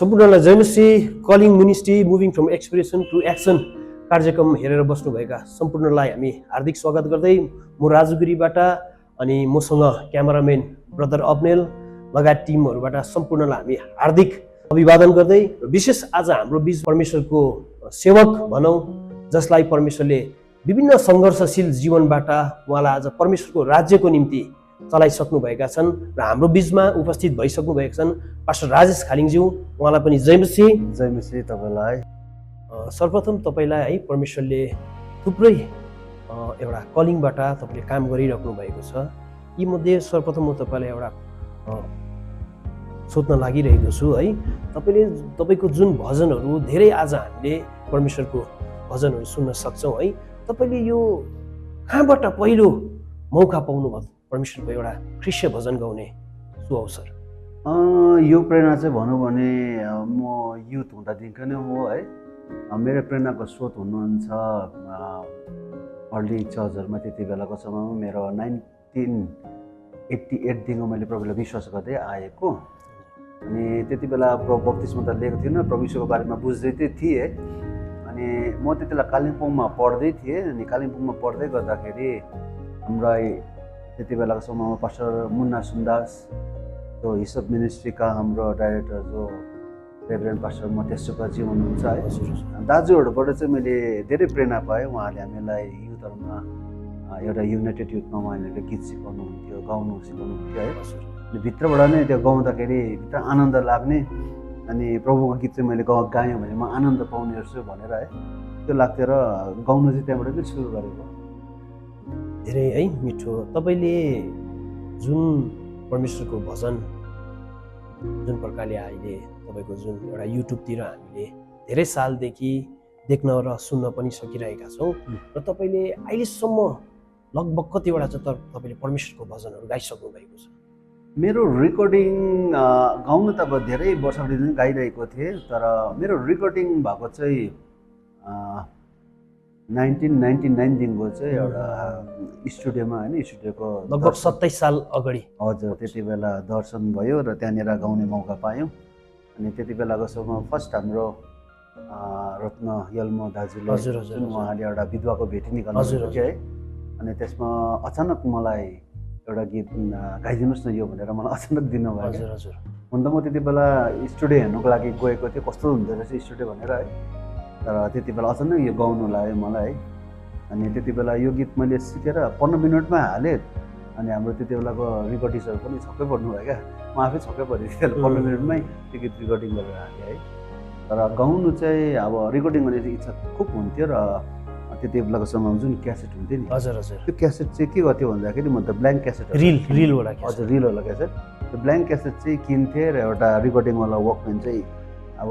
सम्पूर्णलाई जयमसी calling ministry moving from expression to action कार्यक्रम हेरेर बस्नुभएका सम्पूर्णलाई हामी हार्दिक स्वागत गर्दै म राजुगिरीबाट अनि मसँग क्यामेराम्यान ब्रदर अब्नेल लगायत टिमहरूबाट सम्पूर्णलाई हामी हार्दिक अभिवादन गर्दै विशेष आज हाम्रो बीच परमेश्वरको सेवक भनौँ जसलाई परमेश्वरले विभिन्न सङ्घर्षशील जीवनबाट उहाँलाई आज परमेश्वरको राज्यको निम्ति चलाइसक्नुभएका छन् र हाम्रो बीचमा उपस्थित भइसक्नुभएका छन् पास्टर राजेश खालिङज्यू। उहाँलाई पनि जयमसी तपाईँलाई। सर्वप्रथम तपाईँलाई है परमेश्वरले थुप्रै एउटा कलिङबाट तपाईँले काम गरिराख्नु भएको छ। यी मध्ये सर्वप्रथम म तपाईँलाई एउटा सोध्न लागिरहेको छु है, तपाईँको जुन भजनहरू धेरै आज हामीले परमेश्वरको भजनहरू सुन्न सक्छौँ है, तपाईँले यो कहाँबाट पहिलो मौका पाउनुभयो परमेश्वरको एउटा ख्रिष्ट भजन गाउने सुअवसर? यो प्रेरणा चाहिँ भनौँ भने म युथ हुँदादेखि नै हो है। मेरो प्रेरणाको स्रोत हुनुहुन्छ अर्ली चर्चहरूमा। त्यति बेलाको समयमा मेरो 1988देखि मैले प्रभुलाई विश्वास गर्दै आएको अनि त्यति बेला बप्तिस्मा त लिएको थिइनँ, प्रभुको बारेमा बुझ्दै थिएँ। अनि म त्यति बेला कालिम्पोङमा पढ्दै थिएँ अनि कालिम्पोङमा पढ्दै गर्दाखेरि हाम्रा त्यति बेलाको समयमा पास्टर मुन्ना सुन्दास जो हिसब मिनिस्ट्रीका हाम्रो डाइरेक्टर जो रेभरेन्ड पास्टर मतेश सुब्बाजी हुनुहुन्छ है, दाजुहरूबाट चाहिँ मैले धेरै प्रेरणा पाएँ। उहाँले हामीलाई युथहरूमा एउटा युनाइटेड युथमा उहाँहरूले गीत सिकाउनुहुन्थ्यो, गाउनु सिकाउनुहुन्थ्यो है। अनि भित्रबाट नै त्यो गाउँदाखेरि भित्र आनन्द लाग्ने अनि प्रभुको गीत चाहिँ मैले गाएँ भने म आनन्द पाउने रहेछु भनेर है त्यो लाग्थ्यो र गाउनु चाहिँ त्यहाँबाट पनि सुरु गरेको। धेरै है मिठो। तपाईँले जुन परमेश्वरको भजन जुन प्रकारले अहिले तपाईँको जुन एउटा युट्युबतिर हामीले धेरै सालदेखि देख्न र सुन्न पनि सकिरहेका छौँ र तपाईँले अहिलेसम्म लगभग कतिवटा चाहिँ तपाईँले परमेश्वरको भजनहरू गाइसक्नु भएको छ? मेरो रेकर्डिङ गाउनु त अब धेरै वर्षदेखि गाइरहेको थिएँ, तर मेरो रेकर्डिङ भएको चाहिँ 1999देखिको चाहिँ एउटा स्टुडियोमा होइन, स्टुडियोको लगभग 27 साल अगाडि। हजुर, त्यति बेला दर्शन भयो र त्यहाँनिर गाउने मौका पायौँ। अनि त्यति बेलाको समयमा फर्स्ट हाम्रो रत्न यल्मो दाजुले जुन उहाँले एउटा विधवाको भेटी निकाल्नु थियो है, अनि त्यसमा अचानक मलाई एउटा गीत गाइदिनुहोस् न यो भनेर मलाई अचानक दिनुभयो। हुन त म त्यति बेला स्टुडियो हेर्नुको लागि गएको थिएँ, कस्तो हुँदो रहेछ स्टुडियो भनेर है, तर त्यति बेला अचानक यो गाउनु लाग्यो मलाई है। अनि त्यति बेला यो गीत मैले सिकेर 15 मिनटमा हालेँ। अनि हाम्रो त्यति बेलाको रेकर्डिस्टहरू पनि छक्कै पर्नुभयो क्या, म आफै छक्कै परेको थिएँ। 15 मिनटमै त्यो गीत रेकर्डिङ गरेर हालेँ है। तर गाउनु चाहिँ अब रेकर्डिङ गर्ने इच्छा खुब हुन्थ्यो र त्यति बेलाको समयमा जुन क्यासेट हुन्थ्यो नि, त्यो क्यासेट चाहिँ के गर्थ्यो भन्दाखेरि म त ब्ल्याङ्क क्यासेट, रिलवाला, हजुर रिलवाला क्यासेट, त्यो ब्ल्याङ्क क्यासेट चाहिँ किन्थेँ र एउटा रेकर्डिङवाला वर्कम्यान चाहिँ अब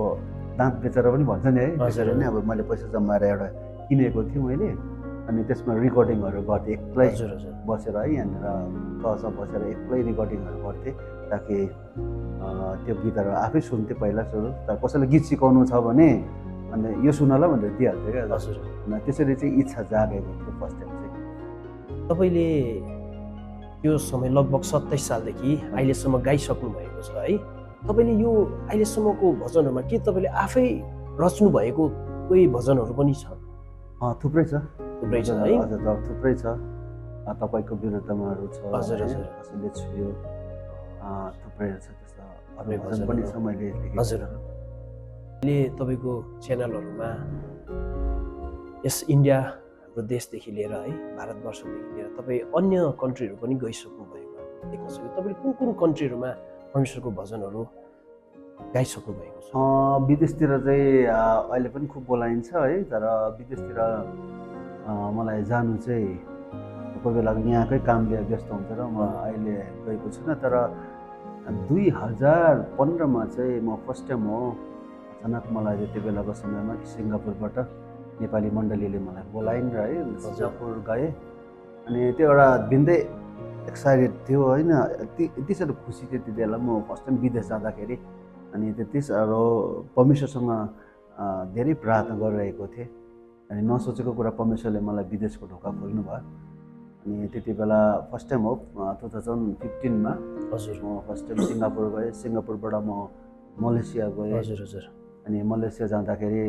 दाँत बेचेर पनि भन्छ नि है, त्यसरी नै अब मैले पैसा जमाएर एउटा किनेको थिएँ मैले। अनि त्यसमा रेकर्डिङहरू गर्थेँ एक्लै बसेर है, यहाँनिर तहसम्म बसेर एक्लै रेकर्डिङहरू गर्थेँ ताकि त्यो गीतहरू आफै सुन्थेँ पहिला सुरु। तर कसैलाई गीत सिकाउनु छ भने अन्त यो सुनला भनेर दिइहाल्थ्यो क्या। त्यसरी चाहिँ इच्छा जागेको थियो फर्स्ट टाइम चाहिँ। तपाईँले त्यो समय लगभग 27 सालदेखि अहिलेसम्म गाइसक्नु भएको छ है। तपाईँले यो अहिलेसम्मको भजनहरूमा के तपाईँले आफै रच्नु भएको कोही भजनहरू पनि छ? थुप्रै छ है, हजुर थुप्रै छ। तपाईँको विरुद्धमाहरू छ, कसैले छुयो, थुप्रै छ त्यस्तो अरू भजन पनि छ मैले लेखेको। हजुर, अहिले तपाईँको च्यानलहरूमा यस इन्डिया हाम्रो देशदेखि लिएर है, भारतवर्षदेखि लिएर तपाईँ अन्य कन्ट्रीहरू पनि गइसक्नु भएको देख्न सक्यो। तपाईँले कुन कुन कन्ट्रीहरूमा परमेश्वरको भजनहरू गाइसक्नु भएको छ? विदेशतिर चाहिँ अहिले पनि खुब बोलाइन्छ है, तर विदेशतिर मलाई जानु चाहिँ कोही बेला यहाँकै कामले व्यस्त हुन्छ र म अहिले गएको छुइनँ। तर 2015मा चाहिँ म फर्स्ट टाइम हो, अचानक मलाई त्यति बेलाको समयमा सिङ्गापुरबाट नेपाली मण्डलीले मलाई बोलाइन् र है, सिङ्गापुर गएँ। अनि त्यो एउटा भिन्दै एक्साइटेड थियो होइन, यति साह्रो खुसी थियो त्यति बेला म फर्स्ट टाइम विदेश जाँदाखेरि। अनि त्यति साह्रो परमेश्वरसँग धेरै प्रार्थना गरिरहेको थिएँ। अनि नसोचेको कुरा परमेश्वरले मलाई विदेशको ढोका खोल्नु भयो। अनि त्यति बेला फर्स्ट टाइम हो 2015मा हजुर म फर्स्ट टाइम सिङ्गापुर गएँ। सिङ्गापुरबाट म मलेसिया गएँ। हजुर हजुर अनि मलेसिया जाँदाखेरि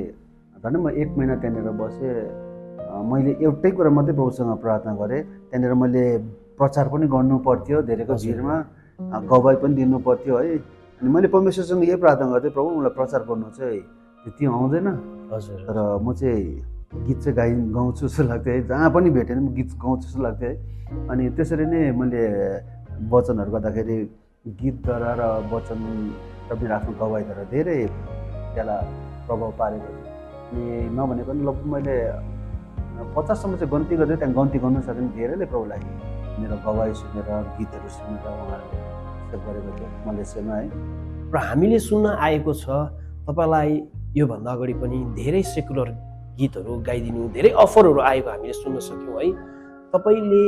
झन् म 1 महिना त्यहाँनिर बसेँ। मैले एउटै कुरा मात्रै प्रभुसँग प्रार्थना गरेँ, त्यहाँनिर मैले प्रचार पनि गर्नु पर्थ्यो धेरैको भिडमा, गवाई पनि दिनु पर्थ्यो है। अनि मैले परमेश्वरसँग यही प्रार्थना गर्थेँ, प्रभु मलाई प्रचार गर्नु चाहिँ त्यति आउँदैन, हजुर तर म चाहिँ गीत चाहिँ गाउँछु जस्तो लाग्थ्यो है। जहाँ पनि भेटेँ भने गीत गाउँछु जस्तो लाग्थ्यो है। अनि त्यसरी नै मैले वचनहरू गर्दाखेरि गीतद्वारा र वचन र मेरो आफ्नो गवाईद्वारा धेरै त्यसलाई प्रभाव पारेको थियो। अनि नभनेको पनि लगभग मैले 50सम्म चाहिँ गन्ती गर्दै त्यहाँ गन्ती गर्नु सकेँ। धेरैले प्रभुलाई मेरो गवाई सुनेर गीतहरू सुनेर उहाँहरूले एक्सेप्ट गरेको थियो मलेसियामा है। र हामीले सुन्न आएको छ तपाईँलाई योभन्दा अगाडि पनि धेरै सेकुलर गीतहरू गाइदिनु, धेरै अफरहरू आएको हामीले सुन्न सक्यौँ है। तपाईँले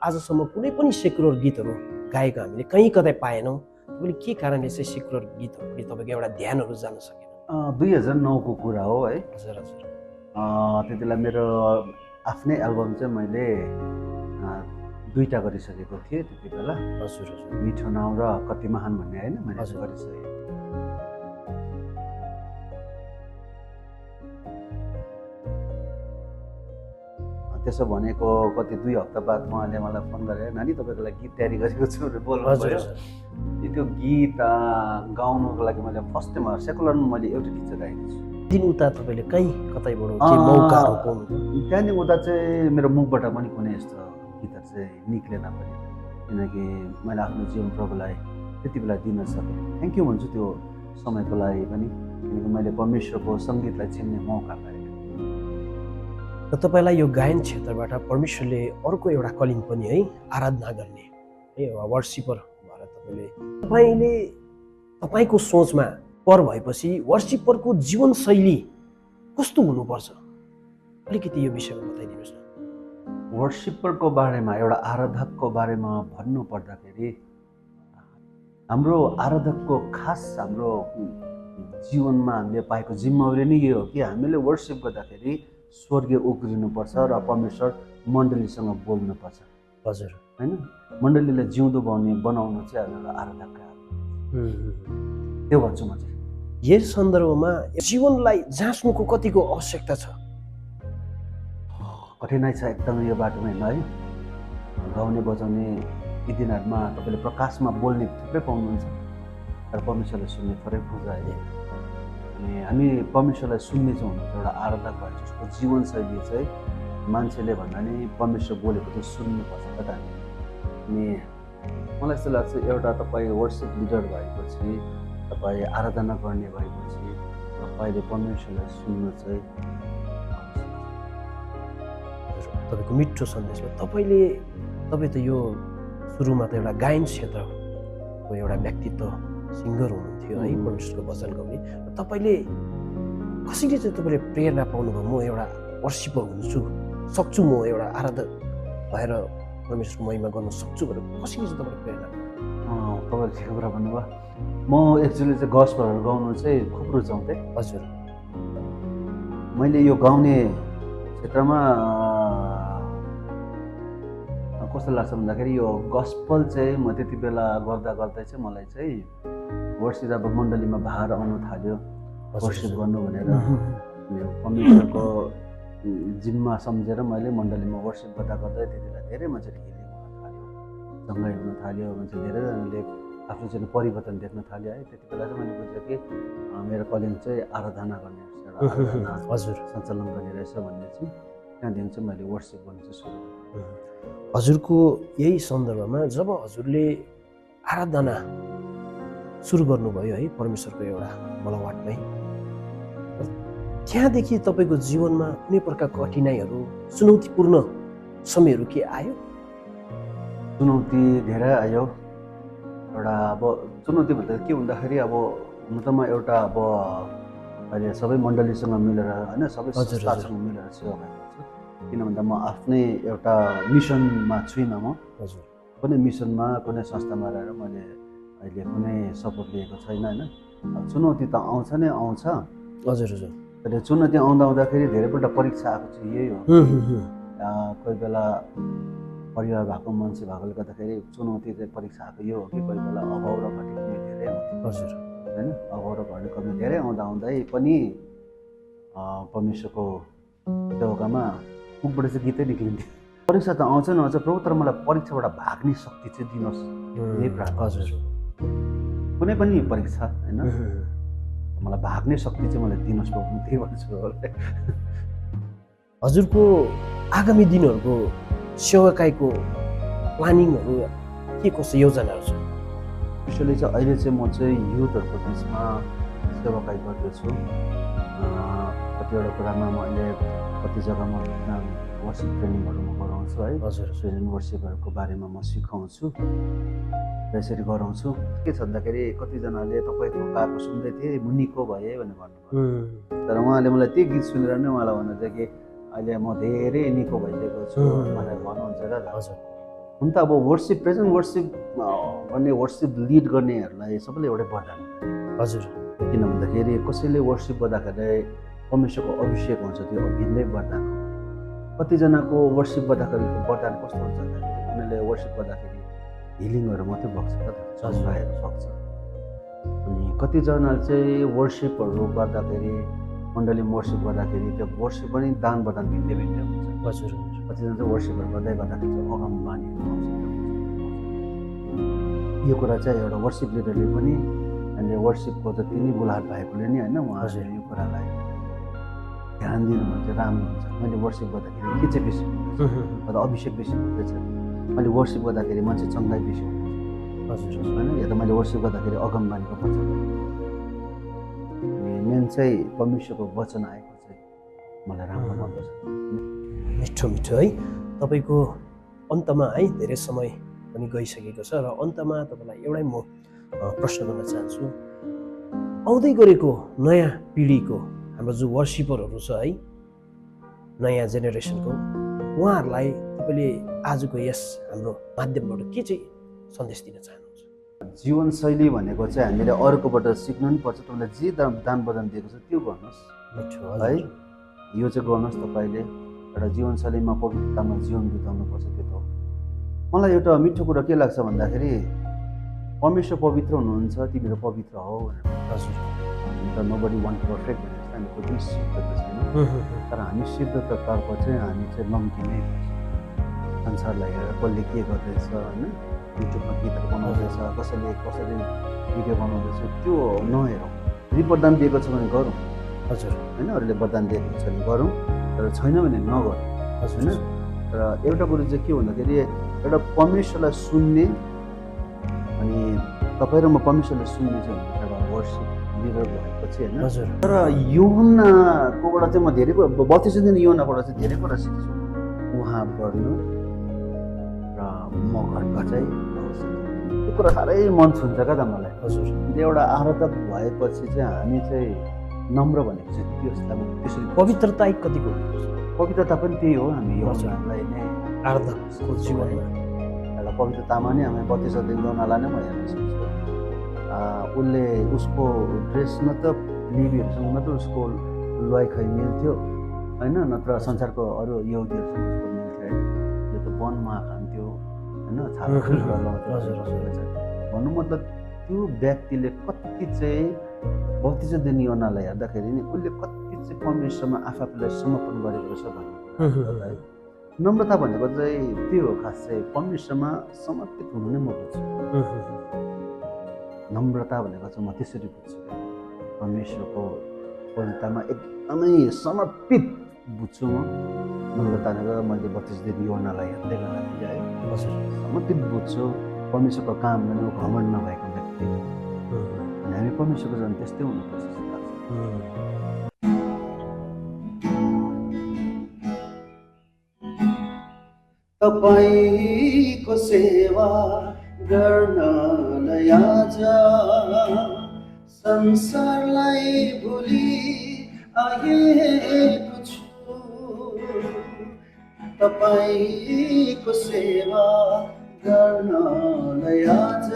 आजसम्म कुनै पनि सेकुलर गीतहरू गाएको हामीले कहीँ कतै पाएनौँ। तपाईँले के कारणले चाहिँ सेकुलर गीतहरूपट्टि तपाईँको एउटा ध्यानहरू जान सकेन? 2009 को कुरा हो है। हजुर हजुर त्यति बेला मेरो आफ्नै एल्बम चाहिँ मैले 2टा गरिसकेको थिएँ त्यति बेला। हजुर हजुर मिठो नाउँ र कति महान भन्ने होइन मैले गरिसकेँ। त्यसो भनेको कति 2 हप्ता बाद उहाँले मलाई फोन गरेर नानी तपाईँको लागि गीत तयारी गरेको छु भनेर बोल्नु भयो। त्यो गीत गाउनुको लागि मैले फर्स्ट टाइम सेकुलरमा मैले एउटा गीत चाहिँ गाएको छु। दिन उता तपाईँले कहीँ कतैबाट के मौकाहरू पाउनुभयो? त्यहाँदेखि उता चाहिँ मेरो मुखबाट पनि कुनै यस्तो गीतहरू चाहिँ निक्लेन पनि, किनकि मैले आफ्नो जीवन प्रभुलाई त्यति बेला दिन सकेँ। थ्याङ्क यू भन्छु त्यो समयको लागि पनि, किनकि मैले परमेश्वरको सङ्गीतलाई चिन्ने मौका पाएँ। र तपाईँलाई यो गायन क्षेत्रबाट परमेश्वरले अर्को एउटा कलिङ पनि है, आराधना गर्ने है, वर्सिपर भएर तपाईँले तपाईँको सोचमा पर भएपछि वर्सिपरको जीवनशैली कस्तो हुनुपर्छ, अलिकति यो विषयमा बताइदिनुहोस् न। वर्सिपरको बारेमा, एउटा आराधकको बारेमा भन्नु पर्दाखेरि हाम्रो आराधकको खास हाम्रो जीवनमा हामीले पाएको जिम्मेवारी नै यो हो कि हामीले वर्सिप गर्दाखेरि स्वर्गीय उक्रिनुपर्छ र परमेश्वर मण्डलीसँग बोल्नुपर्छ। हजुर होइन, मण्डलीलाई जिउँदो बनाउनु चाहिँ अब एउटा आराधकका त्यो भन्छु म चाहिँ। यस सन्दर्भमा जीवनलाई जाँच्नुको कतिको आवश्यकता छ? कठिनाइ छ एकदमै यो बाटोमा होइन है। गाउने बजाउने यी दिनहरूमा तपाईँले प्रकाशमा बोल्ने थुप्रै पाउनुहुन्छ, तर परमेश्वरलाई सुन्ने फरक हुन्छ है। अनि हामी परमेश्वरलाई सुन्ने चाहिँ हुनुहुन्छ एउटा आराधक भएर उसको जीवनशैली चाहिँ मान्छेले भन्दा नि परमेश्वर बोलेको चाहिँ सुन्नुपर्छ त हामी। अनि मलाई यस्तो लाग्छ एउटा तपाईँ वर्सिप लिडर भएपछि, तपाईँ आराधना गर्ने भएपछि तपाईँले परमेश्वरलाई सुन्नु चाहिँ तपाईँको मिठो सन्देशमा तपाईँ त यो सुरुमा त एउटा गायन क्षेत्रको एउटा व्यक्तित्व सिङ्गर हुनुहुन्थ्यो है, परमेश्वरको वचन गाउने। तपाईँले कसरी चाहिँ तपाईँले प्रेरणा पाउनुभयो म एउटा वर्सिपर हुन्छु, सक्छु, म एउटा आराधक भएर परमेश्वरको महिमा गर्न सक्छु भनेर कसरी चाहिँ तपाईँले प्रेरणा? तपाईँले ठिक कुरा भन्नुभयो। म एक्चुअली चाहिँ गस्पलहरू गाउनु चाहिँ खुब रुचाउँथेँ। हजुर, मैले यो गाउने क्षेत्रमा कस्तो लाग्छ भन्दाखेरि यो गस्पल चाहिँ म त्यति बेला गर्दा चाहिँ मलाई चाहिँ वर्सिप अब मण्डलीमा बाहिर आउनु थाल्यो, वर्सिप गर्नु भनेर परमेश्वरको जिम्मा सम्झेर मैले मण्डलीमा वर्सिप गर्दा त्यति बेला धेरै मान्छेले हिलिङ हुन थाल्यो, चङ्गाइ हुन थाल्यो, मान्छे धेरैजनाले आफ्नो चाहिँ परिवर्तन देख्न थाल्यो है। त्यति बेला चाहिँ मैले बुझेँ कि मेरो कलिङ चाहिँ आराधना गर्ने रहेछ, हजुर सञ्चालन गर्ने रहेछ भन्ने चाहिँ त्यहाँदेखि चाहिँ मैले वर्सिप गर्नु चाहिँ सुरु गरेँ। हजुरको यही सन्दर्भमा जब हजुरले आराधना सुरु गर्नुभयो है परमेश्वरको एउटा बलवाटमै, त्यहाँदेखि तपाईँको जीवनमा कुनै प्रकारको कठिनाइहरू, चुनौतीपूर्ण समयहरू के आयो? चुनौती धेरै आयो। एउटा अब चुनौती भन्दा के भन्दाखेरि अब हुन त म एउटा अब अहिले सबै मण्डलीसँग मिलेर होइन, सबै संस्थासँग मिलेर सेवा गरेको छु। किन भन्दा म आफ्नै एउटा मिसनमा छुइनँ। म हजुर कुनै मिसनमा कुनै संस्थामा रहेर मैले अहिले कुनै सपोर्ट लिएको छैन होइन। चुनौती त आउँछ नै आउँछ। हजुर हजुर अहिले चुनौती आउँदाखेरि धेरैपल्ट परीक्षा आएको चाहिँ यही हो। कोही बेला परिवार भएको मान्छे भएकोले गर्दाखेरि चुनौती चाहिँ परीक्षा आएको यो हो कि कोही बेला अभाव र घटी पनि धेरै हुन्थ्यो। हजुर होइन अगौरवहरूले कमी धेरै आउँदै पनि परमेश्वरको सेवकामा मुखबाट चाहिँ गीतै निक्लिन्थ्यो। परीक्षा त आउँछ नआउँछ प्रभु, तर मलाई परीक्षाबाट भाग्ने शक्ति चाहिँ दिनुहोस्, यही प्रार्थना। हजुर, कुनै पनि परीक्षा होइन, मलाई भाग्ने शक्ति चाहिँ मलाई दिनुहोस् प्रभु, म त्यही भन्छु। हजुरको आगामी दिनहरूको सेवाकाईको प्लानिङहरू के कस्तो योजनाहरू छ? स्पेसली चाहिँ अहिले चाहिँ म चाहिँ युथहरूको बिचमा सेवाकाई गर्दैछु। कतिवटा कुरामा म अहिले कति जग्गामा वर्सिप ट्रेनिङहरू म गराउँछु है। हजुर, प्रेजेन्ट वर्सिपहरूको बारेमा म सिकाउँछु र यसरी गराउँछु। के छ भन्दाखेरि कतिजनाले तपाईँको गएको सुन्दै थिएँ म निको भएँ भनेर भन्नुभयो, तर उहाँले मलाई त्यो गीत सुनेर नै उहाँलाई भन्नुहुन्छ कि अहिले म धेरै निको भइसकेको छु भनेर भन्नुहुन्छ क्या त। हजुर, हुन त अब वर्सिप प्रेजेन्ट वर्सिप गर्ने वर्सिप लिड गर्नेहरूलाई सबैले एउटै वरदान हुन्छ। हजुर, किन भन्दाखेरि कसैले वर्सिप गर्दाखेरि परमेश्वरको अभिषेक हुन्छ, त्यो भिन्दै वरदान हो। कतिजनाको वर्सिप गर्दाखेरिको वरदान कस्तो हुन्छ भन्दाखेरि उनीहरूले वर्सिप गर्दाखेरि हिलिङहरू मात्रै बग्छ क्या त, चङ्गाहरू सक्छ। अनि कतिजनाले चाहिँ वर्सिपहरू गर्दाखेरि मण्डलीमा वर्सिप गर्दाखेरि त्यो वर्सिप पनि दान वरदान भिन्दै भिन्दै हुन्छ। हजुर, कतिजना चाहिँ वर्सिपहरू गर्दाखेरि चाहिँ अगम बानीहरू आउँछ। यो कुरा चाहिँ एउटा वर्सिप लिडरले पनि अहिले वर्सिपको जति नै बुलाहट भएकोले नि होइन उहाँहरूले यो कुरालाई ध्यान दिनुभयो चाहिँ राम्रो हुन्छ। मैले वर्सिप गर्दाखेरि के चाहिँ बेसी हुँदैछ, अथवा अभिषेक बेसी हुँदैछ, मैले वर्सिप गर्दाखेरि मान्छे चङ्गाइ बेसी हुँदैछ होइन, या त मैले वर्सिप गर्दाखेरि अगम बानीको वचन। मेन चाहिँ परमेश्वरको वचन आएको चाहिँ मलाई राम्रो मनपर्छ। मिठो मिठो है। तपाईँको अन्तमा है धेरै समय पनि गइसकेको छ र अन्तमा तपाईँलाई एउटै म प्रश्न गर्न चाहन्छु। आउँदै गरेको नयाँ पिँढीको हाम्रो जो वर्सिपरहरू छ है, नयाँ जेनेरेसनको, उहाँहरूलाई तपाईँले आजको यस हाम्रो माध्यमबाट के चाहिँ सन्देश दिन चाहनुहुन्छ? जीवनशैली भनेको चाहिँ हामीले अर्कोबाट सिक्नु पनि पर्छ। तपाईँलाई जे दान वरदान दिएको छ त्यो गर्नुहोस् है, यो चाहिँ गर्नुहोस्। तपाईँले एउटा जीवनशैलीमा पवित्रतामा जीवन बिताउनुपर्छ, त्यो त हो। मलाई एउटा मिठो कुरा के लाग्छ भन्दाखेरि परमेश्वर पवित्र हुनुहुन्छ, तिमीहरू पवित्र हो भनेर। नोबडी वान्ट पर्फेक्ट भनेर चाहिँ हामी कोही पनि सिद्ध त छैन, तर हामी सिद्धतातर्फ चाहिँ हामी चाहिँ लम्किनै पर्छ। संसारलाई हेरेर कसले के गर्दैछ होइन, युट्युबमा गीतहरू बनाउँदैछ, कसैले भिडियो बनाउँदैछ, त्यो नहेरौँ। यदि वरदान दिएको छ भने गरौँ हजुर होइन, अरूले वरदान दिएको छ भने गरौँ, तर छैन भने नगरौँ होइन। र एउटा कुरो चाहिँ के भन्दाखेरि एउटा परमेश्वरलाई सुन्ने, अनि तपाईँ र म परमेश्वरलाई सुन्ने चाहिँ एउटा वर्सिप लिडर भएपछि होइन। तर योहन्नाकोबाट चाहिँ म धेरै कुरा, 32 दिन योहन्नाबाट चाहिँ धेरै कुरा सिक्छु। उहाँ बढ्नु र म घटघट चाहिँ त्यो कुरा साह्रै मन छुन्छ क्या त मलाई। हजुर, एउटा आराधक भएपछि चाहिँ हामी चाहिँ नम्र भनेको चाहिँ त्यसलाई त्यसरी पवित्रता कतिको पवित्रता पनि त्यही हो। हामी योहन्नालाई नै आराधकको जीवनमा एउटा पवित्रतामा नै हामी 32 दिन योहन्नालाई नै म हेर्न सक्छु। उसले उसको ड्रेस न त लेवीहरूसँग मात्र उसको लुवाइ मिल्थ्यो होइन, नत्र संसारको अरू यहुदीहरूसँग उसको मिल्थ्यो है। यो त वनमा खान्थ्यो होइन, भन्नु मतलब त्यो व्यक्तिले कति चाहिँ 32 दिन योहन्नालाई हेर्दाखेरि नि उसले कति चाहिँ परमेश्वरमा आफूलाई समर्पण गरेको रहेछ भन्ने है। नम्रता भनेको चाहिँ त्यो हो, खास चाहिँ परमेश्वरमा समर्पित हुनु नै म बुझ्छु। नम्रता भनेको चाहिँ म त्यसरी बुझ्छु, परमेश्वरको पवित्रतामा एकदमै समर्पित बुझ्छु म। नम्रता भनेको मैले 32 दिन योहन्नालाई हेर्दै गर्दाखेरि है समर्पित बुझ्छु। परमेश्वरको काम गर्नु घमण्ड नभएको व्यक्ति, अनि हामी परमेश्वरको झन् त्यस्तै हुनुपर्छ जस्तो लाग्छ। तपाईको सेवा गर्नलाई आज संसारलाई भुली आएको छु। तपाईको सेवा गर्नलाई आज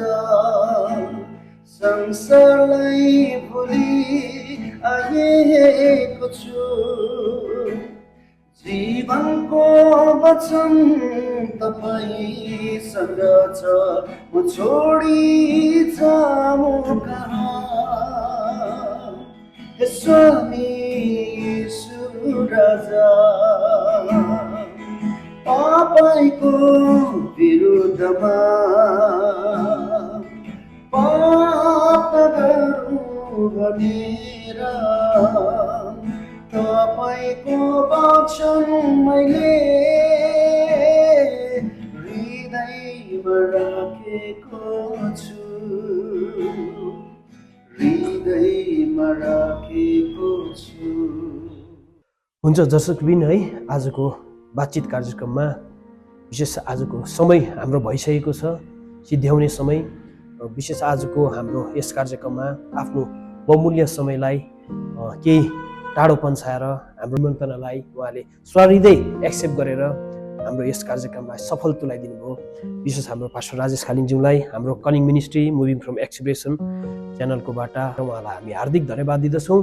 संसारलाई भुली आएको छु। जीवनको वचन तपाईसँग छ, म छोडी जाऊँ कहाँ। स्वामी येशू राजा तपाईँको विरुद्धमा पाप गरौँ भनेर तपाईँको वचन मैले हृदयमा राखेको छु हृदयमा राखेको छु। हुन्छ दर्शकबिन है, आजको बातचित कार्यक्रममा विशेष आजको समय हाम्रो भइसकेको छ, सिद्ध्याउने समय। विशेष आजको हाम्रो यस कार्यक्रममा आफ्नो बहुमूल्य समयलाई केही टाढो पन्छाएर हाम्रो निमन्त्रणालाई उहाँले सहृदय एक्सेप्ट गरेर हाम्रो यस कार्यक्रमलाई सफल तुल्याइदिनु भयो। विशेष हाम्रो पास्टर राजेश खालिङज्यूलाई हाम्रो calling ministry moving from expression च्यानलकोबाट उहाँलाई हामी हार्दिक धन्यवाद दिँदछौँ।